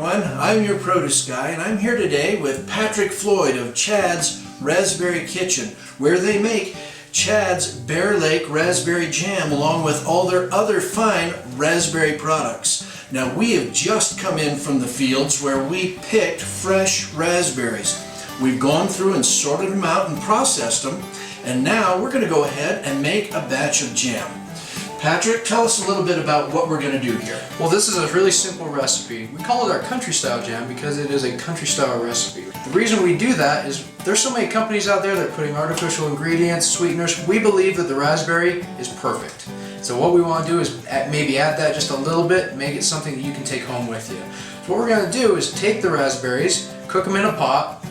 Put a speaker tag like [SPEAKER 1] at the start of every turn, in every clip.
[SPEAKER 1] everyone, I'm your produce guy, and I'm here today with Patrick Floyd of Chad's Raspberry Kitchen, where they make Chad's Bear Lake Raspberry Jam along with all their other fine raspberry products. Now, we have just come in from the fields where we picked fresh raspberries. We've gone through and sorted them out and processed them, and now we're going to go ahead and make a batch of jam. Patrick, tell us a little bit about what we're going to do here.
[SPEAKER 2] Well, this is a really simple recipe. We call it our country style jam because it is a country style recipe. The reason we do that is there's so many companies out there that are putting artificial ingredients, sweeteners. We believe that the raspberry is perfect. So what we want to do is maybe add that just a little bit, make it something that you can take home with you. So what we're going to do is take the raspberries, cook them in a pot,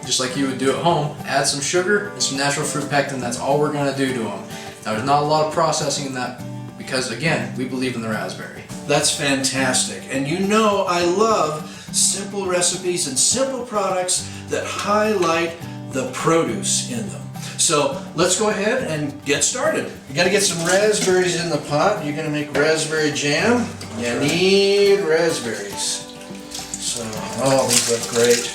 [SPEAKER 2] just like you would do at home, add some sugar and some natural fruit pectin. That's all we're going to do to them. Now, there's not a lot of processing in that because, again, we believe in the raspberry.
[SPEAKER 1] That's fantastic. And you know I love simple recipes and simple products that highlight the produce in them. So let's go ahead and get started. You got to get some raspberries in the pot. You're going to make raspberry jam. You need raspberries. So, oh, these look great.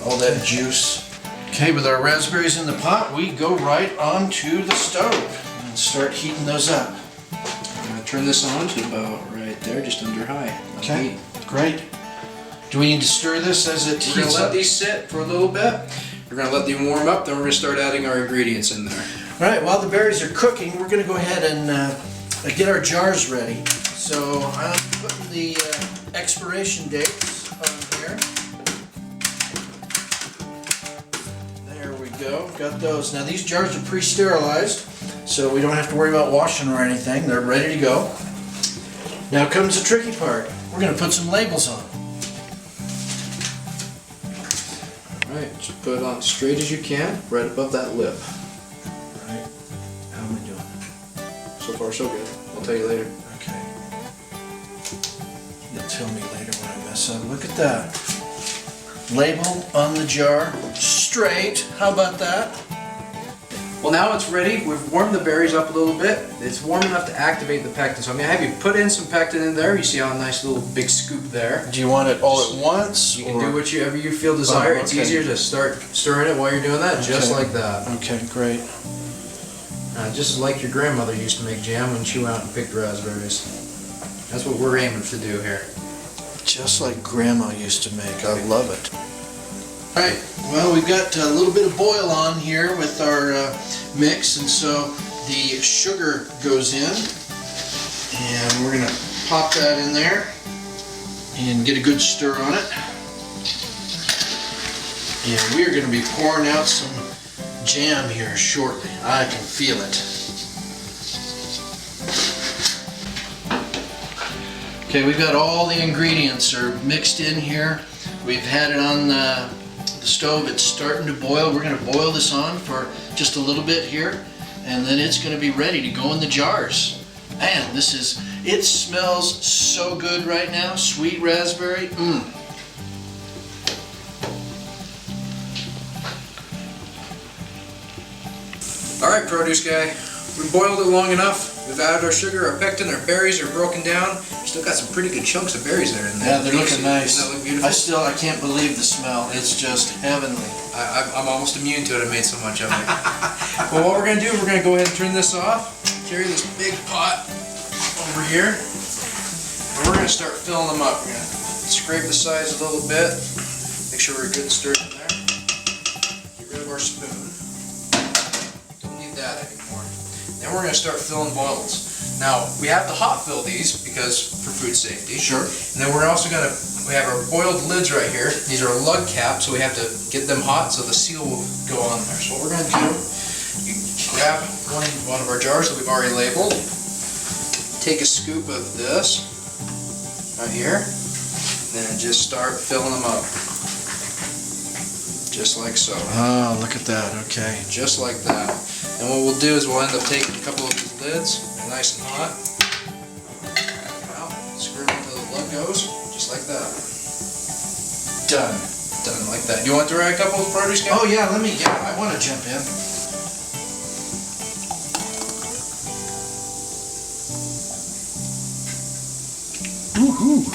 [SPEAKER 1] All that juice. Okay, with our raspberries in the pot, we go right onto the stove and start heating those up.
[SPEAKER 2] I'm going to turn this on to about right there, just under high.
[SPEAKER 1] Okay, great. Do we need to stir this as it heats up?
[SPEAKER 2] We're going to let these sit for a little bit. We're going to let them warm up, then we're going to start adding our ingredients in there.
[SPEAKER 1] All right, while the berries are cooking, we're going to go ahead and get our jars ready. So I'm putting the expiration dates on here. There we go, got those. Now these jars are pre-sterilized, so we don't have to worry about washing or anything. They're ready to go. Now comes the tricky part. We're going to put some labels on.
[SPEAKER 2] Alright, just put it on as straight as you can, right above that lip.
[SPEAKER 1] Alright, how am I doing?
[SPEAKER 2] So far so good. I'll tell you later.
[SPEAKER 1] Okay. You'll tell me later when I mess up. Look at that. Label on the jar, straight. How about that?
[SPEAKER 2] Well, now it's ready. We've warmed the berries up a little bit. It's warm enough to activate the pectin. So I'm going to have you put in some pectin in there. You see how nice little big scoop there.
[SPEAKER 1] Do you want it all at once?
[SPEAKER 2] You can do whatever you feel desire. It's easier to start stirring it while you're doing that, just like that.
[SPEAKER 1] Okay, great.
[SPEAKER 2] Just like your grandmother used to make jam when she went out and picked raspberries. That's what we're aiming to do here.
[SPEAKER 1] Just like Grandma used to make. I love it. Alright, well, we've got a little bit of boil on here with our mix, and so the sugar goes in, and we're going to pop that in there and get a good stir on it. And we are going to be pouring out some jam here shortly. I can feel it. Okay, we've got all the ingredients are mixed in here. We've had it on the stove. It's starting to boil. We're going to boil this on for just a little bit here, and then it's going to be ready to go in the jars. Man, it smells so good right now. Sweet raspberry.
[SPEAKER 2] Alright, produce guy. We boiled it long enough. We've added our sugar, our pectin, our berries are broken down. Still got some pretty good chunks of berries there in there.
[SPEAKER 1] Yeah, they're looking nice.
[SPEAKER 2] Doesn't that look beautiful?
[SPEAKER 1] I can't believe the smell. It's just heavenly.
[SPEAKER 2] I'm almost immune to it. I made so much of it. Well, what we're going to do, we're going to go ahead and turn this off. Carry this big pot over here. And we're going to start filling them up. We're going to scrape the sides a little bit. Make sure we're good and stirred in there. Get rid of our spoon. Don't need that anymore. Then we're going to start filling boils. Now, we have to hot fill these because for food safety.
[SPEAKER 1] Sure.
[SPEAKER 2] And then we're also going to, we have our boiled lids right here. These are lug caps, so we have to get them hot so the seal will go on there. So what we're going to do, you grab one of our jars that we've already labeled, take a scoop of this right here, and then just start filling them up. Just like so.
[SPEAKER 1] Oh, look at that. Okay.
[SPEAKER 2] Just like that. And what we'll do is we'll end up taking a couple of these lids, they're nice and hot. Out, screw them until the lug goes, just like that.
[SPEAKER 1] Done.
[SPEAKER 2] Done like that. You want to try a couple of produce guys?
[SPEAKER 1] Oh yeah, I want to jump in. Woohoo!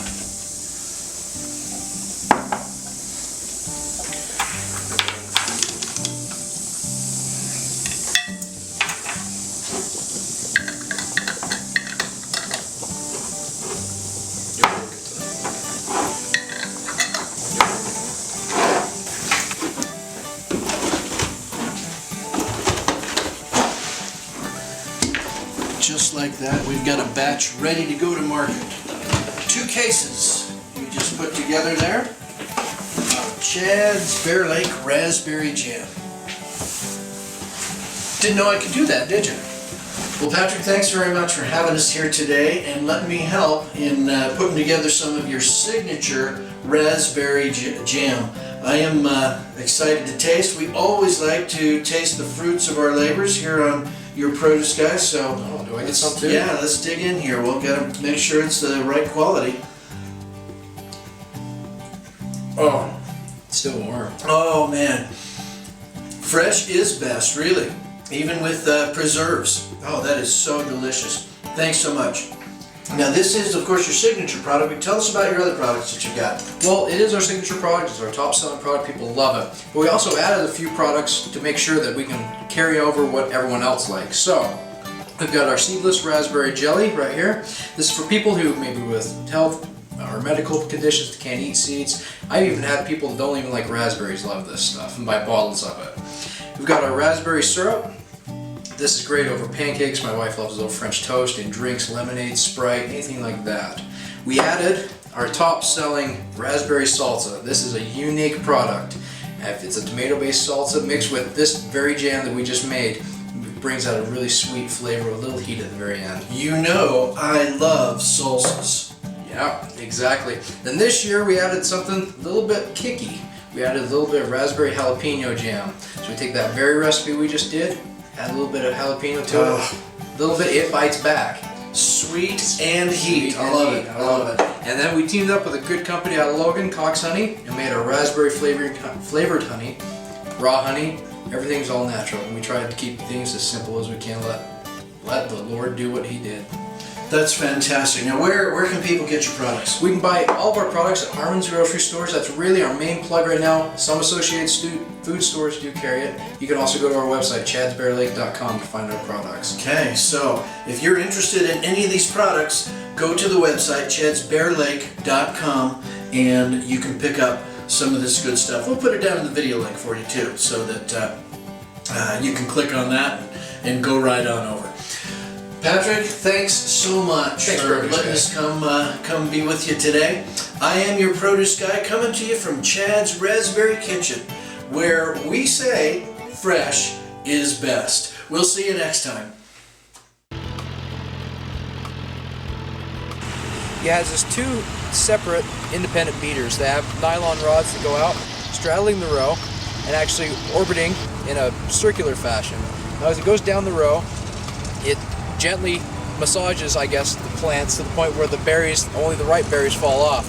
[SPEAKER 1] that, we've got a batch ready to go to market. 2 cases we just put together there of Chad's Bear Lake Raspberry Jam. Didn't know I could do that, did you? Well, Patrick, thanks very much for having us here today and letting me help in putting together some of your signature raspberry jam. I am excited to taste. We always like to taste the fruits of our labors here on Your Produce Guy, so
[SPEAKER 2] do I get some too?
[SPEAKER 1] Yeah, let's dig in here. We'll gotta make sure it's the right quality. Oh,
[SPEAKER 2] Still warm.
[SPEAKER 1] oh man, fresh is best, really, even with preserves. Oh, that is so delicious. Thanks so much. Now this is, of course, your signature product, but tell us about your other products that you've got.
[SPEAKER 2] Well, it is our signature product. It's our top selling product. People love it. But we also added a few products to make sure that we can carry over what everyone else likes. So we've got our seedless raspberry jelly right here. This is for people who maybe with health or medical conditions that can't eat seeds. I've even had people that don't even like raspberries love this stuff and buy bottles of it. We've got our raspberry syrup. This is great over pancakes. My wife loves it over French toast, in drinks, lemonade, Sprite, anything like that. We added our top selling raspberry salsa. This is a unique product. If it's a tomato-based salsa mixed with this very jam that we just made, it brings out a really sweet flavor, a little heat at the very end.
[SPEAKER 1] You know I love salsas.
[SPEAKER 2] Yeah, exactly. Then this year we added something a little bit kicky. We added a little bit of raspberry jalapeno jam. So we take that very recipe we just did, add a little bit of jalapeno to it. A little bit, it bites back.
[SPEAKER 1] Sweet and heat. I love it. I love it.
[SPEAKER 2] And then we teamed up with a good company out of Logan, Cox Honey, and made a raspberry flavored honey, raw honey. Everything's all natural. And we tried to keep things as simple as we can. Let the Lord do what He did.
[SPEAKER 1] That's fantastic. Now, where can people get your products?
[SPEAKER 2] We can buy all of our products at Harmon's grocery stores. That's really our main plug right now. Some associated food stores do carry it. You can also go to our website, chadsbearlake.com, to find our products.
[SPEAKER 1] Okay, so if you're interested in any of these products, go to the website, chadsbearlake.com, and you can pick up some of this good stuff. We'll put it down in the video link for you too, so that you can click on that and go right on over. Patrick, thanks so much for letting us come be with you today. I am your produce guy, coming to you from Chad's Raspberry Kitchen, where we say fresh is best. We'll see you next time.
[SPEAKER 2] He has his 2 separate independent beaters that have nylon rods that go out, straddling the row, and actually orbiting in a circular fashion. Now as it goes down the row, it gently massages, I guess, the plants to the point where the berries, only the ripe berries, fall off.